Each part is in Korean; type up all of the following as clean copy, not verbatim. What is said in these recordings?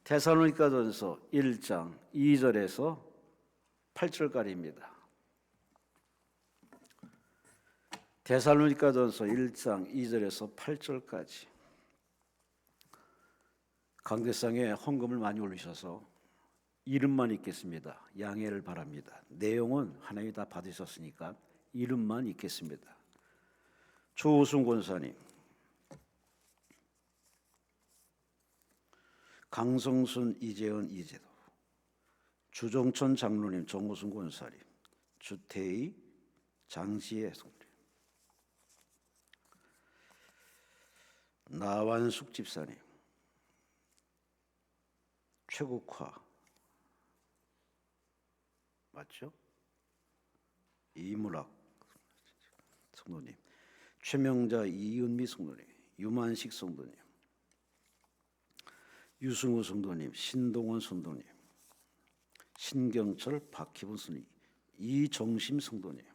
데살로니가전서 1장 2절에서 8절까지입니다. 데살로니가전서 1장 2절에서 8절까지. 강대상에 헌금을 많이 올리셔서 이름만 읽겠습니다. 양해를 바랍니다. 내용은 하나님이 다 받으셨으니까 이름만 읽겠습니다. 조우순 권사님, 강성순, 이재은, 이재도, 주정천 장로님, 정우순 권사님, 주태희, 장시혜 성도님, 나완숙 집사님, 최국화 맞죠? 이문학 성도님, 최명자, 이은미 성도님, 유만식 성도님, 유승우 성도님, 신동원 성도님, 신경철, 박희분 성도님, 이정심 성도님,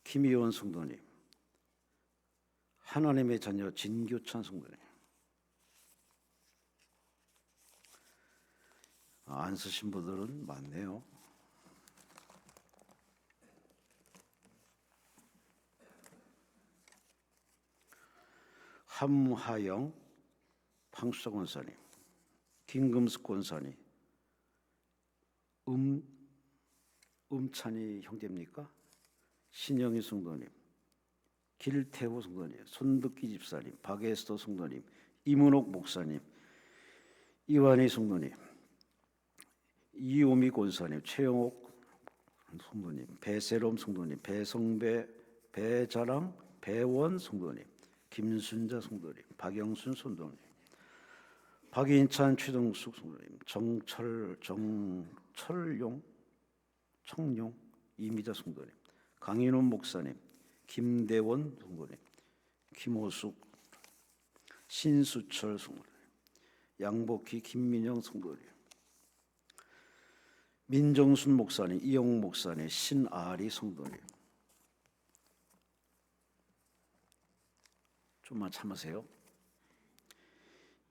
김희원 성도님, 하나님의 자녀 진교찬 성도님. 안 쓰신 분들은 많네요. 함하영, 황수석 권사님, 김금숙 권사님, 음찬이 형제입니까? 신영희 성도님, 길태호 성도님, 손득기 집사님, 박에스더 성도님, 이문옥 목사님, 이완희 성도님, 이오미 권사님, 최영옥 성도님, 배세롬 성도님, 배성배, 배자랑, 배원 성도님, 김순자 성도님, 박영순 성도님, 박인찬, 최동숙 성도님, 청용, 이미자 성도님, 강인훈 목사님, 김대원 성도님, 김호숙, 신수철 성도님, 양복희, 김민영 성도님, 민정순 목사님, 이영 목사님, 신아리 성도님. 좀만 참으세요.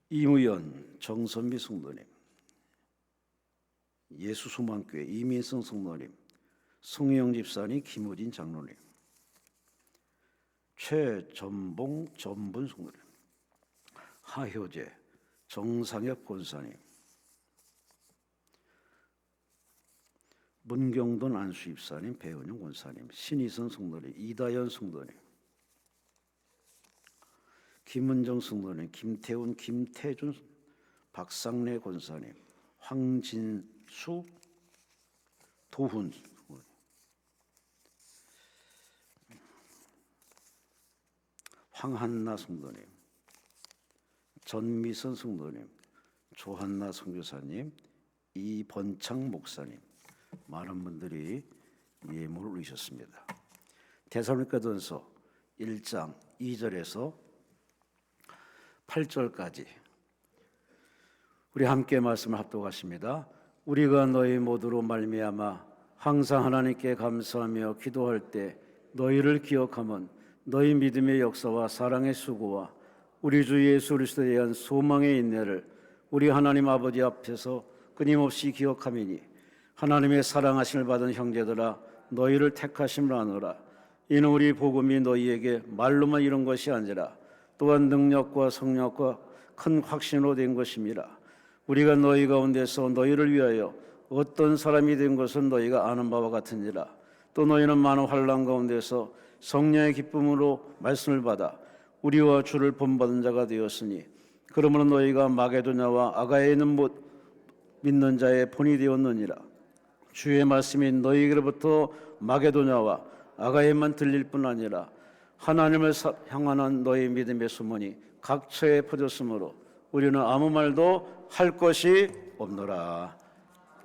이무연, 정선미 성도님, 예수소망교회 이민성 성도님, 송영 집사님, 김우진 장로님, 최전봉, 전분 성도님, 하효재, 정상엽 권사님, 문경돈 안수 집사님, 배은영 권사님, 신희선 성도님, 이다연 성도님, 김은정 성도님, 김태훈, 김태준, 박상래 권사님, 황진수, 도훈 성도님, 황한나 성도님, 전미선 성도님, 조한나 선교사님, 이번창 목사님, 많은 분들이 예물을 올리셨습니다. 데살로니가전서 1장 2절에서 8절까지 우리 함께 말씀을 합독하십니다. 우리가 너희 모두로 말미암아 항상 하나님께 감사하며 기도할 때 너희를 기억하면 너희 믿음의 역사와 사랑의 수고와 우리 주 예수 그리스도에 대한 소망의 인내를 우리 하나님 아버지 앞에서 끊임없이 기억하미니 하나님의 사랑하심을 받은 형제들아 너희를 택하심을 아노라. 이는 우리 복음이 너희에게 말로만 이룬 것이 아니라 또한 능력과 성령과 큰 확신으로 된 것입니다. 우리가 너희 가운데서 너희를 위하여 어떤 사람이 된 것은 너희가 아는 바와 같으니라. 또 너희는 많은 환난 가운데서 성령의 기쁨으로 말씀을 받아 우리와 주를 본받은 자가 되었으니 그러므로 너희가 마게도냐와 아가야에 있는 못 믿는 자의 본이 되었느니라. 주의 말씀이 너희에게로부터 마게도냐와 아가야에만 들릴 뿐 아니라 하나님을 향하는 너희 믿음의 소문이 각처에 퍼졌으므로 우리는 아무 말도 할 것이 없노라.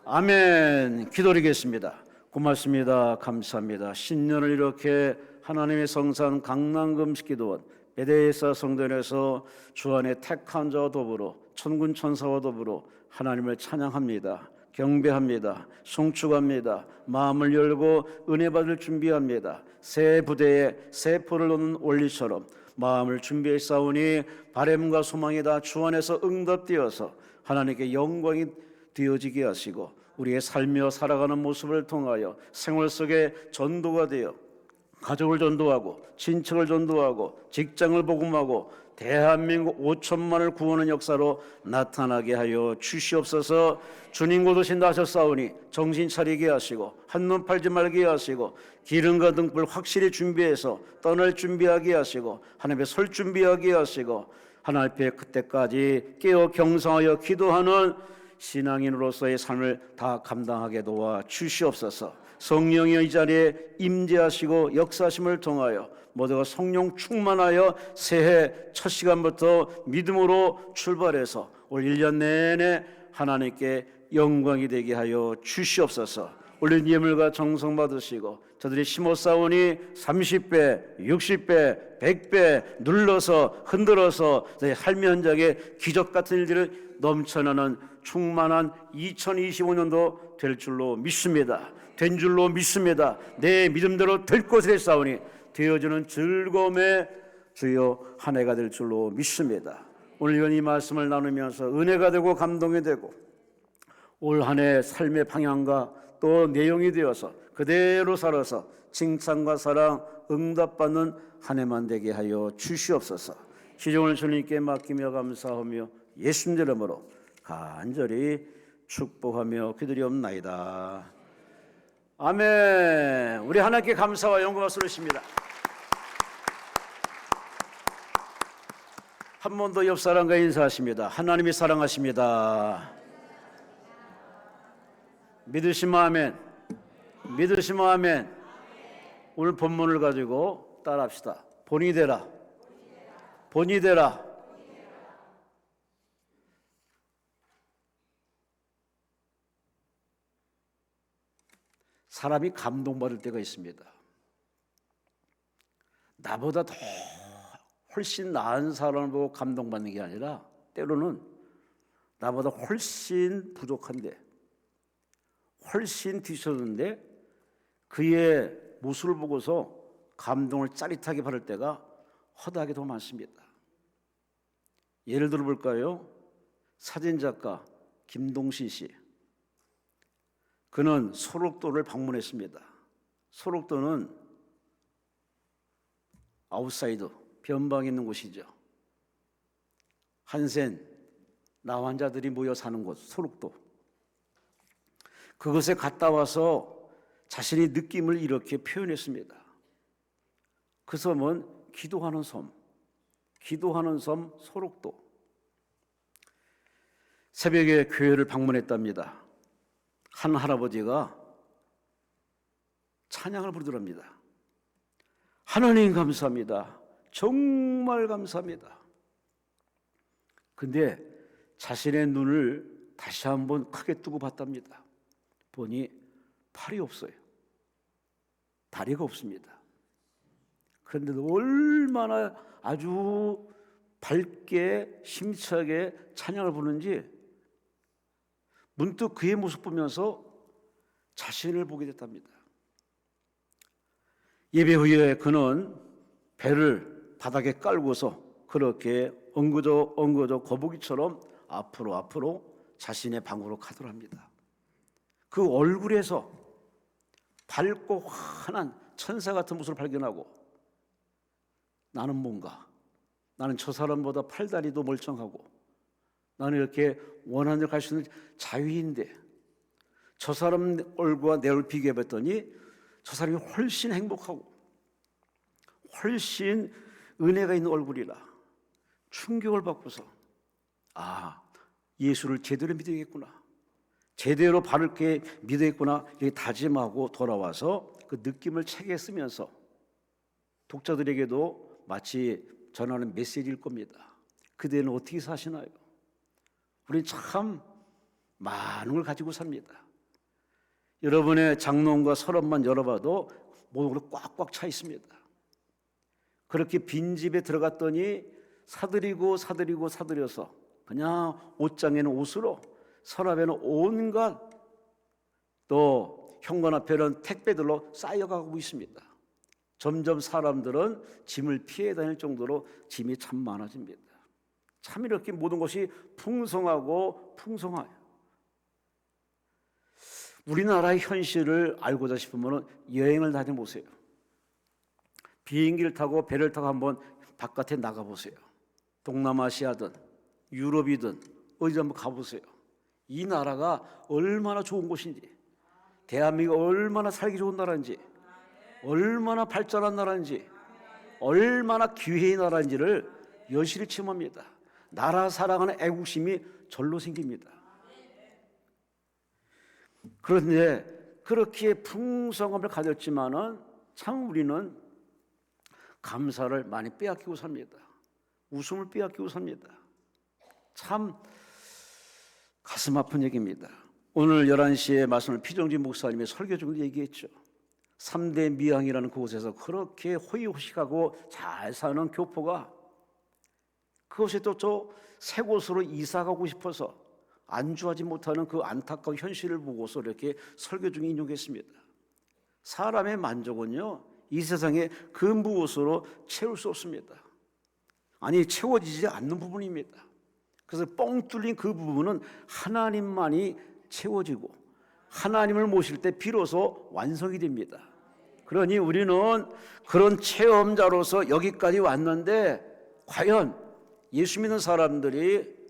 아멘. 기도드리겠습니다. 고맙습니다. 감사합니다. 신년을 이렇게 하나님의 성산 강남금식기도원 베데스다 성전에서 주 안에 택한 자와 더불어 천군 천사와 더불어 하나님을 찬양합니다. 경배합니다. 송축합니다. 마음을 열고 은혜 받을 준비합니다. 새 부대에 새 포를 놓는 원리처럼 마음을 준비했사오니 바람과 소망이 다 주 안에서 응답되어서 하나님께 영광이 되어지게 하시고 우리의 살며 살아가는 모습을 통하여 생활 속에 전도가 되어 가족을 전도하고 친척을 전도하고 직장을 복음하고 대한민국 5천만을 구하는 역사로 나타나게 하여 주시옵소서. 주님 곧 오신다 하셨사오니 정신 차리게 하시고 한눈 팔지 말게 하시고 기름과 등불 확실히 준비해서 떠날 준비하게 하시고 하나님의 설 준비하게 하시고 하나님 앞에 그때까지 깨어 경성하여 기도하는 신앙인으로서의 삶을 다 감당하게 도와 주시옵소서. 성령이 이 자리에 임재하시고 역사하심을 통하여 모두가 성령 충만하여 새해 첫 시간부터 믿음으로 출발해서 올 1년 내내 하나님께 영광이 되게 하여 주시옵소서. 올린 예물과 정성 받으시고 저들이 심었사오니 30배, 60배, 100배 눌러서 흔들어서 삶의 현장에 기적 같은 일들을 넘쳐나는 충만한 2025년도 될 줄로 믿습니다. 된 줄로 믿습니다. 내 믿음대로 될 것을 했사오니 되어지는 즐거움의 주여 한 해가 될 줄로 믿습니다. 오늘 이 말씀을 나누면서 은혜가 되고 감동이 되고 올 한 해 삶의 방향과 또 내용이 되어서 그대로 살아서 칭찬과 사랑 응답받는 한 해만 되게 하여 주시옵소서. 시종을 주님께 맡기며 감사하며 예수님 이름으로 간절히 축복하며 기도리옵나이다. 아멘. 우리 하나님께 감사와 영광을 돌리십니다. 한 번 더 옆 사람과 인사하십니다. 하나님이 사랑하십니다. 믿으시면 아멘. 믿으시면 아멘. 오늘 본문을 가지고 따라합시다. 본이 되라. 본이 되라. 사람이 감동받을 때가 있습니다. 나보다 더 훨씬 나은 사람을 보고 감동받는 게 아니라 때로는 나보다 훨씬 부족한데 훨씬 뒤처졌는데 그의 모습을 보고서 감동을 짜릿하게 받을 때가 허다하게 더 많습니다. 예를 들어 볼까요? 사진작가 김동신 씨. 그는 소록도를 방문했습니다. 소록도는 아웃사이더, 변방에 있는 곳이죠. 한센, 나환자들이 모여 사는 곳, 소록도. 그곳에 갔다 와서 자신의 느낌을 이렇게 표현했습니다. 그 섬은 기도하는 섬, 기도하는 섬 소록도. 새벽에 교회를 방문했답니다. 한 할아버지가 찬양을 부르더랍니다. 하나님 감사합니다. 정말 감사합니다. 근데 자신의 눈을 다시 한번 크게 뜨고 봤답니다. 보니 팔이 없어요. 다리가 없습니다. 그런데도 얼마나 아주 밝게 심차게 찬양을 부르는지 문득 그의 모습 보면서 자신을 보게 됐답니다. 예배 후에 그는 배를 바닥에 깔고서 그렇게 엉거져 거북이처럼 앞으로 자신의 방으로 가더랍니다. 그 얼굴에서 밝고 환한 천사 같은 모습을 발견하고 나는 뭔가, 나는 저 사람보다 팔다리도 멀쩡하고 나는 이렇게 원하는 데를 갈 수 있는 자유인데 저 사람 얼굴과 내 얼굴을 비교해봤더니 저 사람이 훨씬 행복하고 훨씬 은혜가 있는 얼굴이라 충격을 받고서 예수를 제대로 믿어야겠구나, 제대로 바르게 믿어야겠구나 이렇게 다짐하고 돌아와서 그 느낌을 책에 쓰면서 독자들에게도 마치 전하는 메시지일 겁니다. 그대는 어떻게 사시나요? 우리는 참 많은 걸 가지고 삽니다. 여러분의 장롱과 서랍만 열어봐도 모든 걸 꽉꽉 차 있습니다. 그렇게 빈집에 들어갔더니 사들여서 그냥 옷장에는 옷으로 서랍에는 온갖 또 현관 앞에는 택배들로 쌓여가고 있습니다. 점점 사람들은 짐을 피해 다닐 정도로 짐이 참 많아집니다. 참 이렇게 모든 것이 풍성하고 풍성해요. 우리나라의 현실을 알고자 싶으면 여행을 다녀보세요. 비행기를 타고 배를 타고 한번 바깥에 나가보세요. 동남아시아든 유럽이든 어디 한번 가보세요. 이 나라가 얼마나 좋은 곳인지, 대한민국이 얼마나 살기 좋은 나라인지, 얼마나 발전한 나라인지, 얼마나 기회의 나라인지를 여실히 체험합니다. 나라 사랑하는 애국심이 절로 생깁니다. 그런데 그렇게 풍성함을 가졌지만은 참 우리는 감사를 많이 빼앗기고 삽니다. 웃음을 빼앗기고 삽니다. 참 가슴 아픈 얘기입니다. 오늘 11시에 말씀을 피정지 목사님의 설교 중에 얘기했죠. 3대 미항이라는 그곳에서 그렇게 호의호식하고 잘 사는 교포가 그곳에 또 저 새 곳으로 이사 가고 싶어서 안주하지 못하는 그 안타까운 현실을 보고서 이렇게 설교 중에 인용했습니다. 사람의 만족은요, 이 세상에 그 무엇으로 채울 수 없습니다. 아니, 채워지지 않는 부분입니다. 그래서 뻥 뚫린 그 부분은 하나님만이 채워지고 하나님을 모실 때 비로소 완성이 됩니다. 그러니 우리는 그런 체험자로서 여기까지 왔는데 과연 예수 믿는 사람들이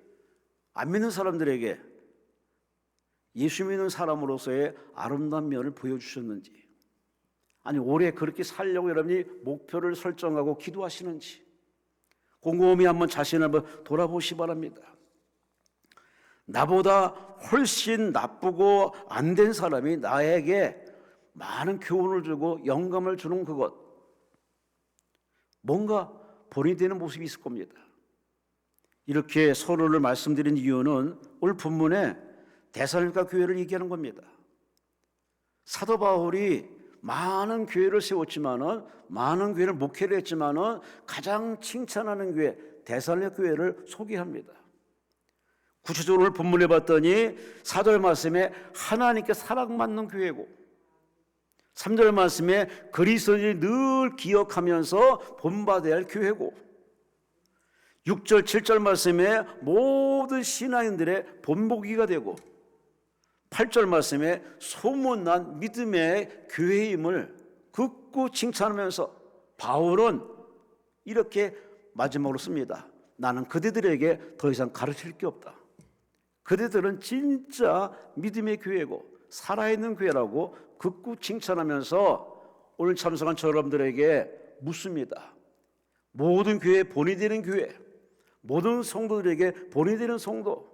안 믿는 사람들에게 예수 믿는 사람으로서의 아름다운 면을 보여주셨는지, 아니 올해 그렇게 살려고 여러분이 목표를 설정하고 기도하시는지 곰곰이 한번 자신을 한번 돌아보시기 바랍니다. 나보다 훨씬 나쁘고 안 된 사람이 나에게 많은 교훈을 주고 영감을 주는 그것, 뭔가 본이 되는 모습이 있을 겁니다. 이렇게 서론을 말씀드린 이유는 오늘 본문에 데살로니가 교회를 얘기하는 겁니다. 사도 바울이 많은 교회를 세웠지만은, 많은 교회를 목회를 했지만은 가장 칭찬하는 교회 데살로니가 교회를 소개합니다. 구체적으로 오늘 본문에 봤더니 4절 말씀에 하나님께 사랑받는 교회고, 3절 말씀에 그리스도인이 늘 기억하면서 본받아야 할 교회고, 6절 7절 말씀에 모든 신앙인들의 본보기가 되고, 8절 말씀에 소문난 믿음의 교회임을 극구 칭찬하면서 바울은 이렇게 마지막으로 씁니다. 나는 그대들에게 더 이상 가르칠 게 없다. 그대들은 진짜 믿음의 교회고 살아있는 교회라고 극구 칭찬하면서 오늘 참석한 저 여러분들에게 묻습니다. 모든 교회에 본이 되는 교회, 모든 성도들에게 본이 되는 성도,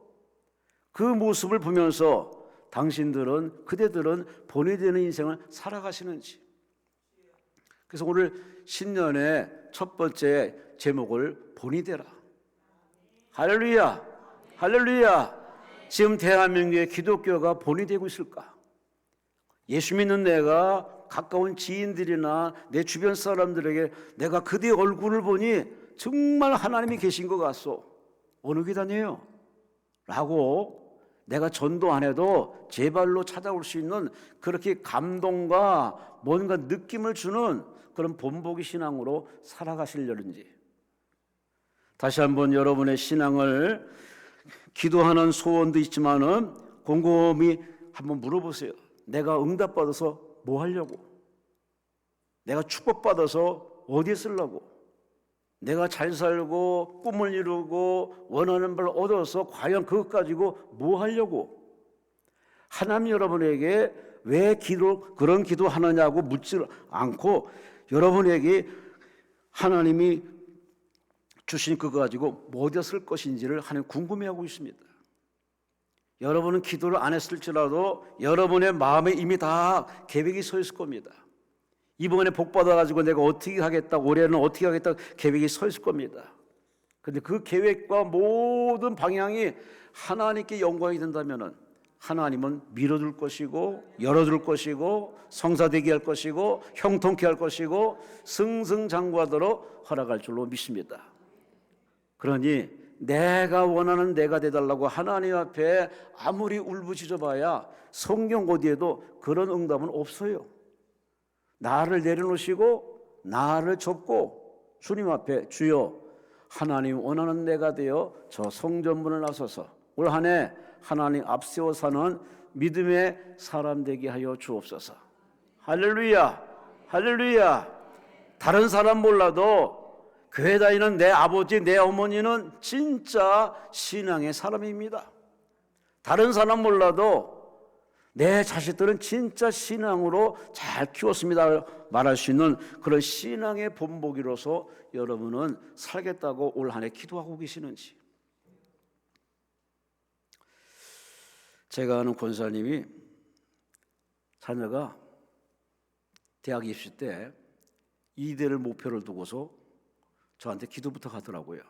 그 모습을 보면서 당신들은, 그대들은 본이 되는 인생을 살아가시는지. 그래서 오늘 신년의 첫 번째 제목을 본이 되라. 할렐루야, 할렐루야. 지금 대한민국의 기독교가 본이 되고 있을까? 예수 믿는 내가 가까운 지인들이나 내 주변 사람들에게 내가 그대 얼굴을 보니 정말 하나님이 계신 것 같소. 어느 교회 다녀요? 라고 내가 전도 안 해도 제 발로 찾아올 수 있는 그렇게 감동과 뭔가 느낌을 주는 그런 본보기 신앙으로 살아가시려는지. 다시 한번 여러분의 신앙을 기도하는 소원도 있지만은 곰곰이 한번 물어보세요. 내가 응답받아서 뭐 하려고? 내가 축복받아서 어디에 쓰려고? 내가 잘 살고 꿈을 이루고 원하는 바를 얻어서 과연 그것 가지고 뭐 하려고? 하나님 여러분에게 왜 그런 기도하느냐고 묻지 않고 여러분에게 하나님이 주신 그거 가지고 뭐 어디에 쓸 것인지를 하나님 궁금해하고 있습니다. 여러분은 기도를 안 했을지라도 여러분의 마음에 이미 다 계획이 서 있을 겁니다. 이번에 복 받아가지고 내가 어떻게 하겠다, 올해는 어떻게 하겠다 계획이 서 있을 겁니다. 그런데 그 계획과 모든 방향이 하나님께 영광이 된다면은 하나님은 밀어줄 것이고 열어줄 것이고 성사되게 할 것이고 형통케 할 것이고 승승장구하도록 허락할 줄로 믿습니다. 그러니 내가 원하는 내가 되달라고 하나님 앞에 아무리 울부짖어봐야 성경 어디에도 그런 응답은 없어요. 나를 내려놓으시고 나를 접고 주님 앞에 주여 하나님 원하는 내가 되어 저 성전문을 나서서 올 한 해 하나님 앞세워 사는 믿음의 사람 되게 하여 주옵소서. 할렐루야, 할렐루야. 다른 사람 몰라도 교회 다니는 내 아버지, 내 어머니는 진짜 신앙의 사람입니다. 다른 사람 몰라도 내 자식들은 진짜 신앙으로 잘 키웠습니다 말할 수 있는 그런 신앙의 본보기로서 여러분은 살겠다고 올 한 해 기도하고 계시는지. 제가 아는 권사님이 자녀가 대학 입시 때 이대를 목표를 두고서 저한테 기도 부탁하더라고요.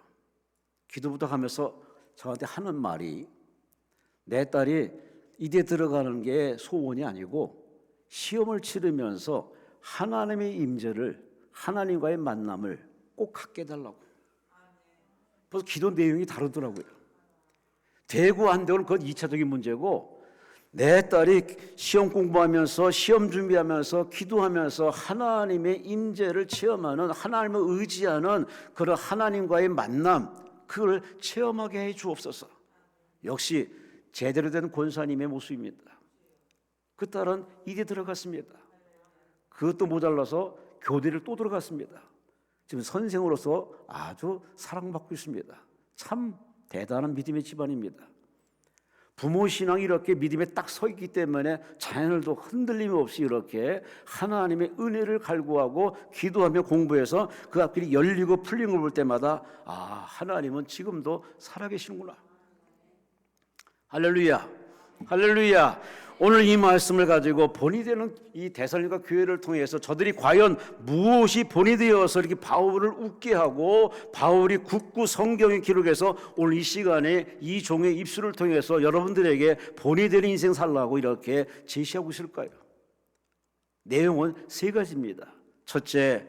기도 부탁하면서 저한테 하는 말이 내 딸이 이대 들어가는 게 소원이 아니고 시험을 치르면서 하나님의 임재를, 하나님과의 만남을 꼭 갖게 해달라고. 그래서 기도 내용이 다르더라고요. 되고 안 되고는 그건 2차적인 문제고 내 딸이 시험 공부하면서 시험 준비하면서 기도하면서 하나님의 임재를 체험하는, 하나님을 의지하는 그런 하나님과의 만남, 그걸 체험하게 해 주옵소서. 역시 제대로 된 권사님의 모습입니다. 그 딸은 이대 들어갔습니다. 그것도 모자라서 교대를 또 들어갔습니다. 지금 선생으로서 아주 사랑받고 있습니다. 참 대단한 믿음의 집안입니다. 부모 신앙이 이렇게 믿음에 딱 서 있기 때문에 자녀들도 흔들림 없이 이렇게 하나님의 은혜를 갈구하고 기도하며 공부해서 그 앞길이 열리고 풀린 걸 볼 때마다 아, 하나님은 지금도 살아계시는구나. 할렐루야, 할렐루야. 오늘 이 말씀을 가지고 본이 되는 이 데살로니가 교회를 통해서 저들이 과연 무엇이 본이 되어서 이렇게 바울을 웃게 하고 바울이 굳고 성경에 기록해서 오늘 이 시간에 이 종의 입술을 통해서 여러분들에게 본이 되는 인생 살라고 이렇게 제시하고 있을까요? 내용은 세 가지입니다. 첫째,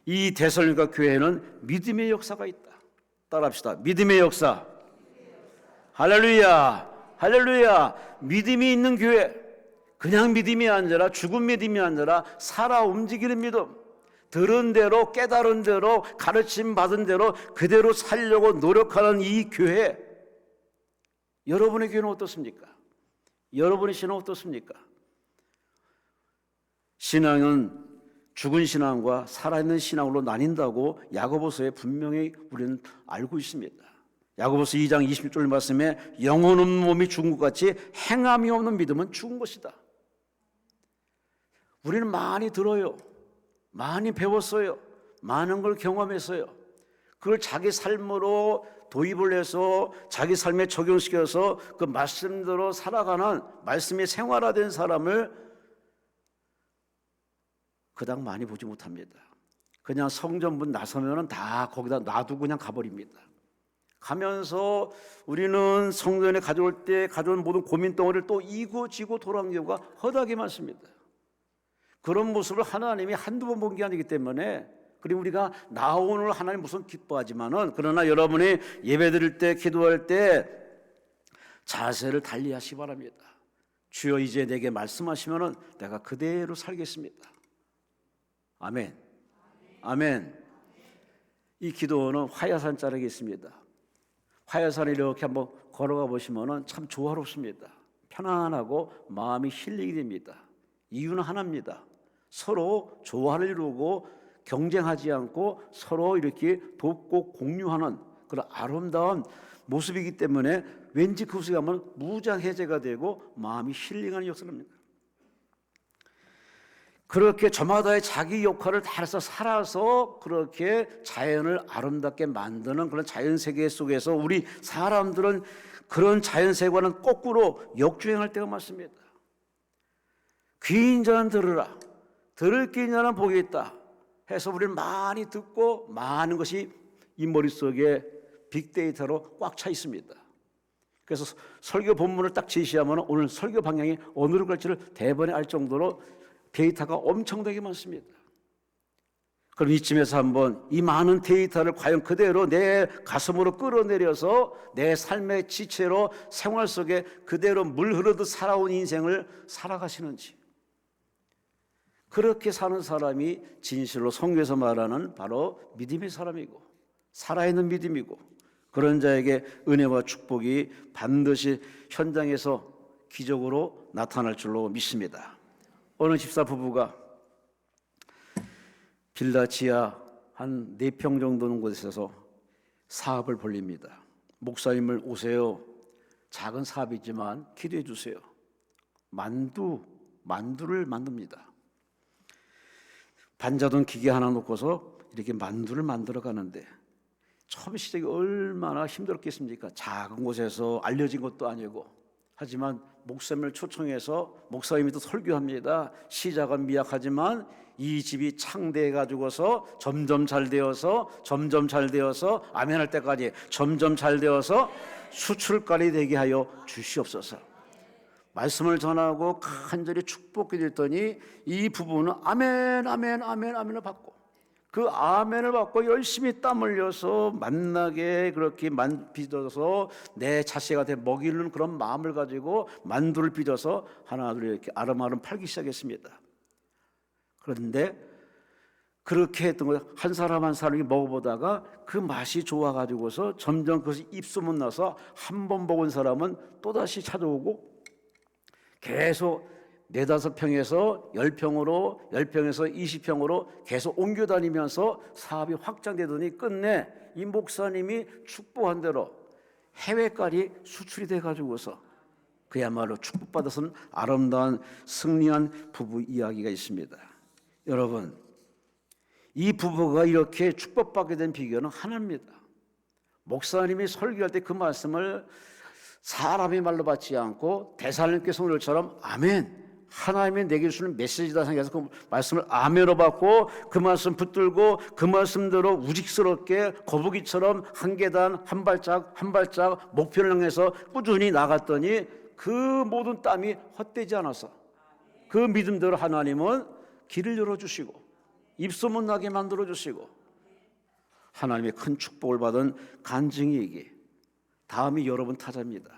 이 데살로니가 교회에는 믿음의 역사가 있다. 따라합시다. 믿음의 역사. 할렐루야, 할렐루야. 믿음이 있는 교회, 그냥 믿음이 아니라 죽은 믿음이 아니라 살아 움직이는 믿음, 들은 대로 깨달은 대로 가르침 받은 대로 그대로 살려고 노력하는 이 교회, 여러분의 교회는 어떻습니까? 여러분의 신앙은 어떻습니까? 신앙은 죽은 신앙과 살아있는 신앙으로 나뉜다고 야고보서에 분명히 우리는 알고 있습니다. 야고보서 2장 20절 말씀에 영혼 없는 몸이 죽은 것 같이 행함이 없는 믿음은 죽은 것이다. 우리는 많이 들어요. 많이 배웠어요. 많은 걸 경험했어요. 그걸 자기 삶으로 도입을 해서 자기 삶에 적용시켜서 그 말씀대로 살아가는 말씀이 생활화된 사람을 그닥 많이 보지 못합니다. 그냥 성전문 나서면은 다 거기다 놔두고 그냥 가버립니다. 가면서 우리는 성전에 가져올 때 가져온 모든 고민 덩어리를 또 이고지고 돌아온 경우가 허다하게 많습니다. 그런 모습을 하나님이 한두 번 본 게 아니기 때문에, 그리고 우리가 나오늘 하나님 무슨 기뻐하지만은, 그러나 여러분이 예배 드릴 때 기도할 때 자세를 달리 하시기 바랍니다. 주여 이제 내게 말씀하시면은 내가 그대로 살겠습니다. 아멘, 아멘. 이 기도는 화야산 자락에 있습니다. 화야산에 이렇게 한번 걸어가 보시면 참 조화롭습니다. 편안하고 마음이 힐링이 됩니다. 이유는 하나입니다. 서로 조화를 이루고 경쟁하지 않고 서로 이렇게 돕고 공유하는 그런 아름다운 모습이기 때문에 왠지 그곳에 가면 무장해제가 되고 마음이 힐링하는 역사입니다. 그렇게 저마다의 자기 역할을 다 해서 살아서 그렇게 자연을 아름답게 만드는 그런 자연세계 속에서 우리 사람들은 그런 자연세계와는 거꾸로 역주행할 때가 많습니다. 귀인 자는 들으라, 들을 귀인 자는 복이 있다 해서 우리는 많이 듣고 많은 것이 이 머릿속에 빅데이터로 꽉 차 있습니다. 그래서 설교 본문을 딱 제시하면 오늘 설교 방향이 어디로 갈지를 대번에 알 정도로 데이터가 엄청나게 많습니다. 그럼 이쯤에서 한번 이 많은 데이터를 과연 그대로 내 가슴으로 끌어내려서 내 삶의 지체로 생활 속에 그대로 물 흐르듯 살아온 인생을 살아가시는지, 그렇게 사는 사람이 진실로 성경에서 말하는 바로 믿음의 사람이고 살아있는 믿음이고 그런 자에게 은혜와 축복이 반드시 현장에서 기적으로 나타날 줄로 믿습니다. 어느 집사 부부가 빌라 지하 한 4평 정도 되는 곳에서 사업을 벌립니다. 목사님을 오세요. 작은 사업이지만 기도해 주세요. 만두를 만듭니다. 반자돈 기계 하나 놓고서 이렇게 만두를 만들어 가는데 처음 시작이 얼마나 힘들었겠습니까? 작은 곳에서 알려진 것도 아니고 하지만 목사님을 초청해서 목사님이 또 설교합니다. 시작은 미약하지만 이 집이 창대해 가지고서 점점 잘 되어서 아멘할 때까지 점점 잘 되어서 수출가리 되게 하여 주시옵소서. 말씀을 전하고 간절히 축복해드렸더니 이 부부는 아멘을 받고 그 아멘을 받고 열심히 땀 흘려서 만나게 그렇게 빚어서 내 자식가 돼 먹이는 그런 마음을 가지고 만두를 빚어서 하나 둘 이렇게 아름아름 팔기 시작했습니다. 그런데 그렇게 했던 거 한 사람 한 사람이 먹어보다가 그 맛이 좋아가지고서 점점 그것이 입소문 나서 한 번 먹은 사람은 또다시 찾아오고 계속 4-5평에서 10평으로 10평에서 20평으로 계속 옮겨 다니면서 사업이 확장되더니 끝내 이 목사님이 축복한 대로 해외까지 수출이 돼가지고서 그야말로 축복받아서는 아름다운 승리한 부부 이야기가 있습니다. 여러분, 이 부부가 이렇게 축복받게 된 비결은 하나입니다. 목사님이 설교할 때 그 말씀을 사람의 말로 받지 않고 대살림께 성령처럼 아멘, 하나님이 내게 주시는 메시지다 생각해서 그 말씀을 아멘으로 받고 그 말씀 붙들고 그 말씀대로 우직스럽게 거북이처럼 한 계단 한 발짝 목표를 향해서 꾸준히 나갔더니 그 모든 땀이 헛되지 않아서 그 믿음대로 하나님은 길을 열어주시고 입소문 나게 만들어주시고 하나님의 큰 축복을 받은 간증이에게 다음이 여러분 타자입니다.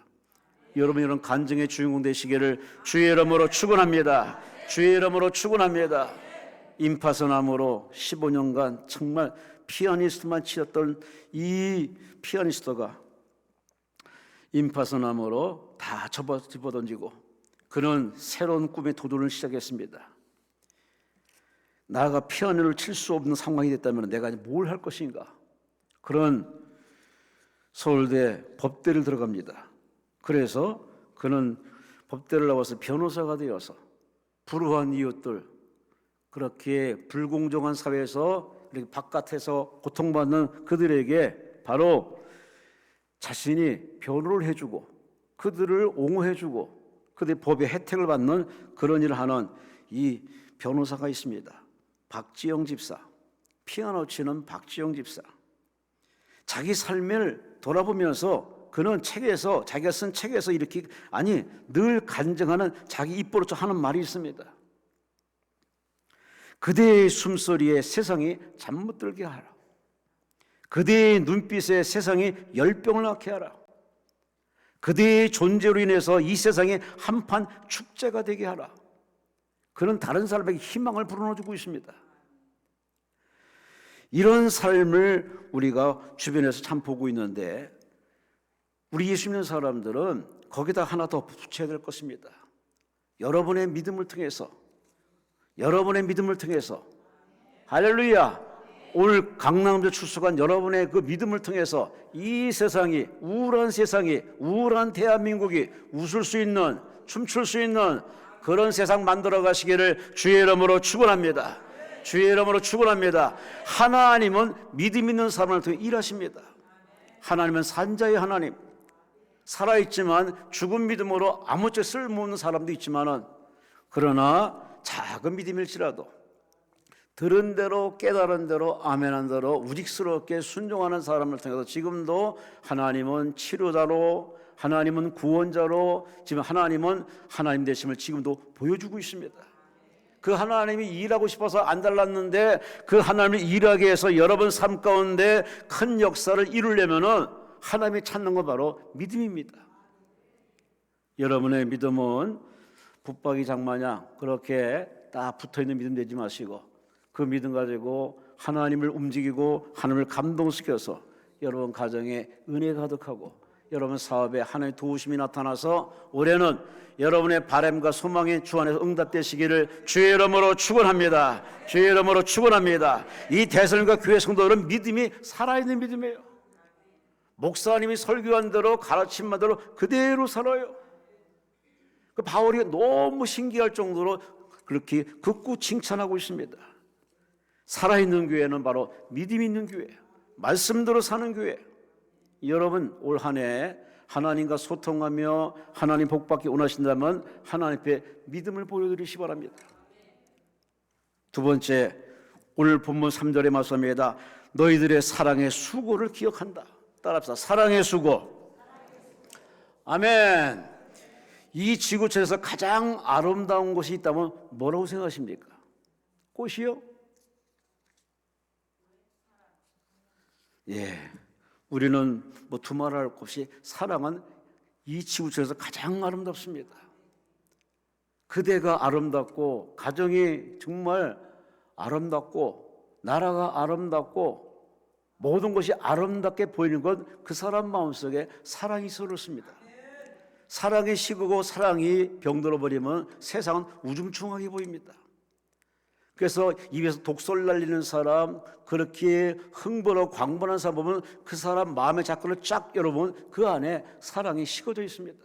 여러분 이런 간증의 주인공 되시기를 주의 이름으로 축원합니다. 주의 이름으로 축원합니다. 임파선암으로 15년간 정말 피아니스트만 치렀던 이 피아니스트가 임파선암으로 다 집어던지고 그는 새로운 꿈의 도전을 시작했습니다. 나가 피아노를 칠 수 없는 상황이 됐다면 내가 뭘 할 것인가? 그런 서울대 법대를 들어갑니다. 그래서 그는 법대를 나와서 변호사가 되어서 불우한 이웃들, 그렇게 불공정한 사회에서 이렇게 바깥에서 고통받는 그들에게 바로 자신이 변호를 해주고 그들을 옹호해주고 그들의 법의 혜택을 받는 그런 일을 하는 이 변호사가 있습니다. 박지영 집사, 피아노 치는 박지영 집사. 자기 삶을 돌아보면서 그는 책에서 자기가 쓴 책에서 이렇게 늘 간증하는 자기 입으로 하는 말이 있습니다. 그대의 숨소리에 세상이 잠 못 들게 하라. 그대의 눈빛에 세상이 열병을 낳게 하라. 그대의 존재로 인해서 이 세상에 한판 축제가 되게 하라. 그는 다른 사람에게 희망을 불어넣어주고 있습니다. 이런 삶을 우리가 주변에서 참 보고 있는데 우리 예수 믿는 사람들은 거기다 하나 더 붙여야 될 것입니다. 여러분의 믿음을 통해서 할렐루야, 오늘 강남에 출석한 여러분의 그 믿음을 통해서 이 세상이 우울한 대한민국이 웃을 수 있는 춤출 수 있는 그런 세상 만들어 가시기를 주의 이름으로 축원합니다. 주의 이름으로 축원합니다. 하나님은 믿음 있는 사람을 통해 일하십니다. 하나님은 산자의 하나님, 살아있지만 죽은 믿음으로 아무쪼록 쓸모없는 사람도 있지만은 그러나 작은 믿음일지라도 들은 대로 깨달은 대로 아멘한 대로 우직스럽게 순종하는 사람을 통해서 지금도 하나님은 치료자로, 하나님은 구원자로, 지금 하나님은 하나님 되심을 지금도 보여주고 있습니다. 그 하나님이 일하고 싶어서 안 달랐는데 그 하나님을 일하게 해서 여러분 삶 가운데 큰 역사를 이루려면은 하나님이 찾는 건 바로 믿음입니다. 여러분의 믿음은 붙박이 장마냥 그렇게 딱 붙어있는 믿음 되지 마시고 그 믿음 가지고 하나님을 움직이고 하나님을 감동시켜서 여러분 가정에 은혜 가득하고 여러분 사업에 하나님의 도우심이 나타나서 올해는 여러분의 바람과 소망이 주 안에서 응답되시기를 주의 이름으로 축원합니다. 주의 이름으로 축원합니다. 이 대선과 교회 성도들은 믿음이 살아있는 믿음이에요. 목사님이 설교한 대로 가르친 바대로 그대로 살아요. 그 바울이 너무 신기할 정도로 그렇게 극구 칭찬하고 있습니다. 살아있는 교회는 바로 믿음 있는 교회예요. 말씀대로 사는 교회. 여러분 올 한 해 하나님과 소통하며 하나님 복받기 원하신다면 하나님 앞에 믿음을 보여드리시 바랍니다. 두 번째, 오늘 본문 3절의 말씀입니다. 너희들의 사랑의 수고를 기억한다. 따라합시다. 사랑의 수고. 아멘. 이 지구촌에서 가장 아름다운 곳이 있다면 뭐라고 생각하십니까? 꽃이요? 예, 우리는 뭐 두말할 것 없이 사랑은 이 지구촌에서 가장 아름답습니다. 그대가 아름답고 가정이 정말 아름답고 나라가 아름답고 모든 것이 아름답게 보이는 건 그 사람 마음속에 사랑이 있었습니다. 사랑이 식고 사랑이 병들어 버리면 세상은 우중충하게 보입니다. 그래서 입에서 독설 날리는 사람, 그렇게 흥분하고 광분한 사람 보면 그 사람 마음의 작권을 쫙 열어보면 그 안에 사랑이 식어져 있습니다.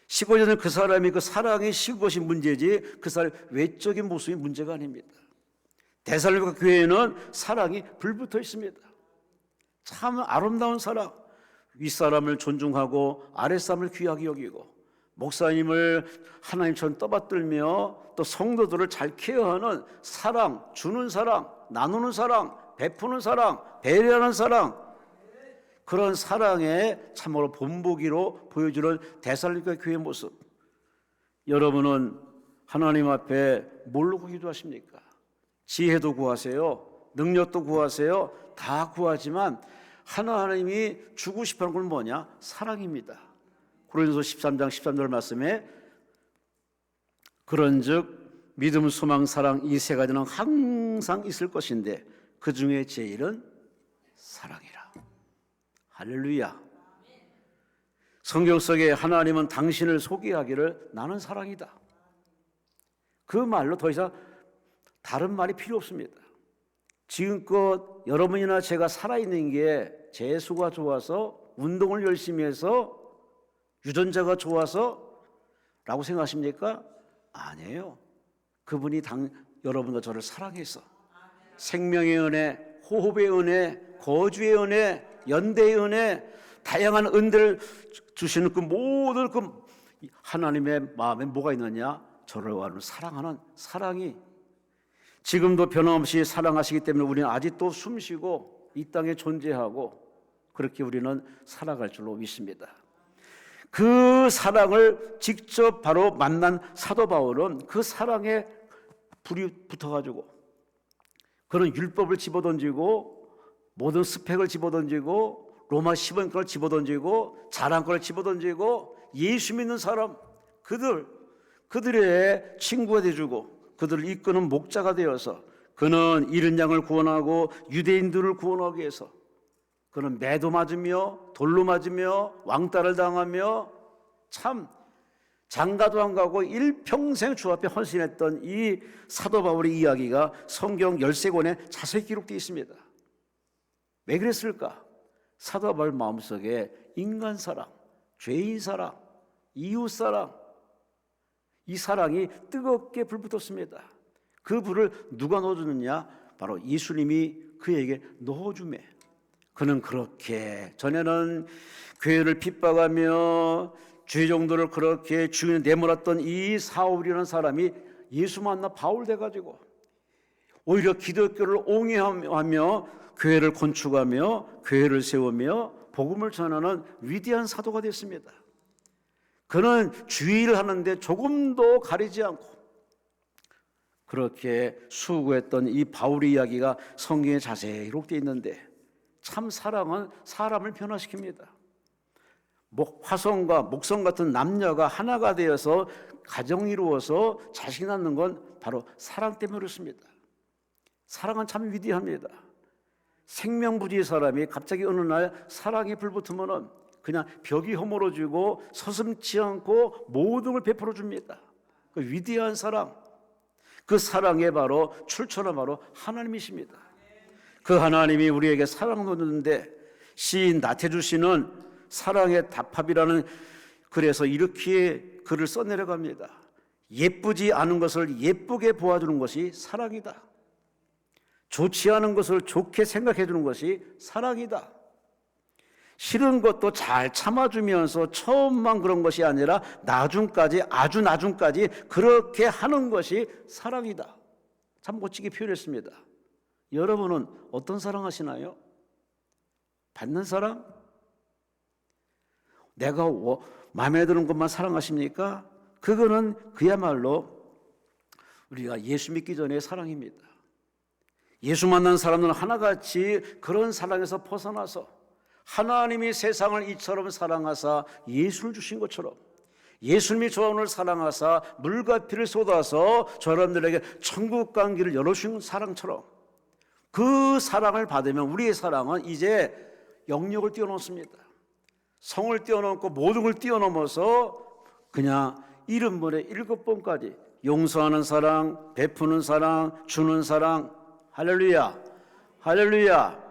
식어져 있는 그 사람이 그 사랑이 식은 것이 문제지 그 사람의 외적인 모습이 문제가 아닙니다. 데살로니가 교회에는 사랑이 불붙어 있습니다. 참 아름다운 사랑, 윗사람을 존중하고 아랫사람을 귀하게 여기고 목사님을 하나님처럼 떠받들며 또 성도들을 잘 케어하는 사랑, 주는 사랑, 나누는 사랑, 베푸는 사랑, 배려하는 사랑, 그런 사랑의 참으로 본보기로 보여주는 데살로니가 교회의 모습. 여러분은 하나님 앞에 뭘로 기도하십니까? 지혜도 구하세요, 능력도 구하세요, 다 구하지만 하나님이 주고 싶어하는 건 뭐냐? 사랑입니다. 고린도서 13장 13절 말씀에 그런즉 믿음, 소망, 사랑 이 세 가지는 항상 있을 것인데 그 중에 제일은 사랑이라. 할렐루야. 성경 속에 하나님은 당신을 소개하기를 나는 사랑이다. 그 말로 더 이상 다른 말이 필요 없습니다. 지금껏 여러분이나 제가 살아있는 게 재수가 좋아서 운동을 열심히 해서 유전자가 좋아서 라고 생각하십니까? 아니에요. 그분이 여러분과 저를 사랑해서 생명의 은혜, 호흡의 은혜, 거주의 은혜, 연대의 은혜, 다양한 은혜를 주시는 그 모든 그 하나님의 마음에 뭐가 있느냐? 저를 사랑하는 사랑이 지금도 변함없이 사랑하시기 때문에 우리는 아직도 숨쉬고 이 땅에 존재하고 그렇게 우리는 살아갈 줄로 믿습니다. 그 사랑을 직접 바로 만난 사도 바울은 그 사랑에 불이 붙어가지고 그런 율법을 집어던지고 모든 스펙을 집어던지고 로마 시범권을 집어던지고 자랑권을 집어던지고 예수 믿는 사람 그들의 친구가 되어주고 그들을 이끄는 목자가 되어서 그는 잃은 양을 구원하고 유대인들을 구원하기 위해서 그는 매도 맞으며 돌로 맞으며 왕따를 당하며 참 장가도 안 가고 일평생 주 앞에 헌신했던 이 사도 바울의 이야기가 성경 13권에 자세히 기록되어 있습니다. 왜 그랬을까? 사도 바울 마음속에 인간 사랑, 죄인 사랑, 이웃 사랑, 이 사랑이 뜨겁게 불붙었습니다. 그 불을 누가 넣어주느냐? 바로 예수님이 그에게 넣어주매 그는 그렇게 전에는 교회를 핍박하며 죄 정도를 그렇게 주인에 내몰았던 이 사울이라는 사람이 예수 만나 바울 돼가지고 오히려 기독교를 옹호하며 교회를 건축하며 교회를 세우며 복음을 전하는 위대한 사도가 됐습니다. 그는 주의를 하는데 조금도 가리지 않고 그렇게 수고했던 이 바울의 이야기가 성경에 자세히 기록되어 있는데 참 사랑은 사람을 변화시킵니다. 화성과 목성 같은 남녀가 하나가 되어서 가정 이루어서 자식 낳는 건 바로 사랑 때문에 그렇습니다. 사랑은 참 위대합니다. 생명부지의 사람이 갑자기 어느 날 사랑에 불붙으면 그냥 벽이 허물어지고 서슴지 않고 모든 걸 베풀어 줍니다. 그 위대한 사랑, 그 사랑의 바로 출처는 바로 하나님이십니다. 그 하나님이 우리에게 사랑을 줬는데 시인 나태주 씨는 사랑의 답합이라는 글에서 이렇게 글을 써내려갑니다. 예쁘지 않은 것을 예쁘게 보아주는 것이 사랑이다. 좋지 않은 것을 좋게 생각해 주는 것이 사랑이다. 싫은 것도 잘 참아주면서 처음만 그런 것이 아니라 나중까지, 아주 나중까지 그렇게 하는 것이 사랑이다. 참 멋지게 표현했습니다. 여러분은 어떤 사랑하시나요? 받는 사랑? 내가 마음에 드는 것만 사랑하십니까? 그거는 그야말로 우리가 예수 믿기 전의 사랑입니다. 예수 만난 사람들은 하나같이 그런 사랑에서 벗어나서 하나님이 세상을 이처럼 사랑하사 예수를 주신 것처럼 예수님이 저를 사랑하사 물과 피를 쏟아서 저람들에게 천국 간 길을 열어주신 사랑처럼 그 사랑을 받으면 우리의 사랑은 이제 영역을 뛰어넘습니다. 성을 뛰어넘고 모든 걸 뛰어넘어서 그냥 70번에 7번까지 용서하는 사랑, 베푸는 사랑, 주는 사랑, 할렐루야, 할렐루야.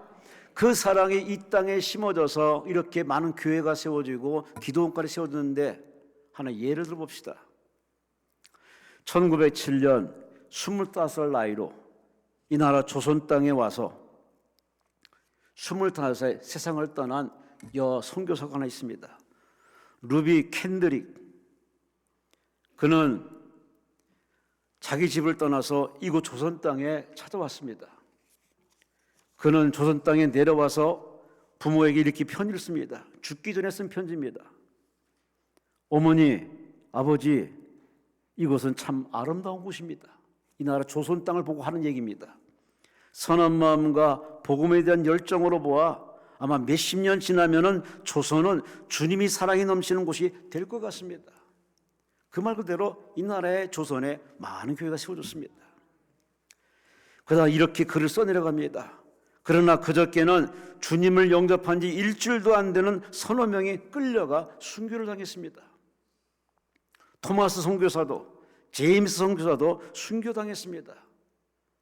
그 사랑이 이 땅에 심어져서 이렇게 많은 교회가 세워지고 기도원까지 세워졌는데 하나 예를 들어봅시다. 1907년 25살 나이로 이 나라 조선 땅에 와서 25세 세상을 떠난 선교사가 하나 있습니다. 루비 캔드릭. 그는 자기 집을 떠나서 이곳 조선 땅에 찾아왔습니다. 그는 조선 땅에 내려와서 부모에게 이렇게 편지를 씁니다. 죽기 전에 쓴 편지입니다. 어머니, 아버지, 이곳은 참 아름다운 곳입니다. 이 나라 조선 땅을 보고 하는 얘기입니다. 선한 마음과 복음에 대한 열정으로 보아 아마 몇십 년 지나면은 조선은 주님이 사랑이 넘치는 곳이 될 것 같습니다. 그 말 그대로 이 나라의 조선에 많은 교회가 세워졌습니다. 그러다 이렇게 글을 써내려갑니다. 그러나 그저께는 주님을 영접한 지 일주일도 안 되는 서너 명이 끌려가 순교를 당했습니다. 토마스 선교사도 제임스 선교사도 순교당했습니다.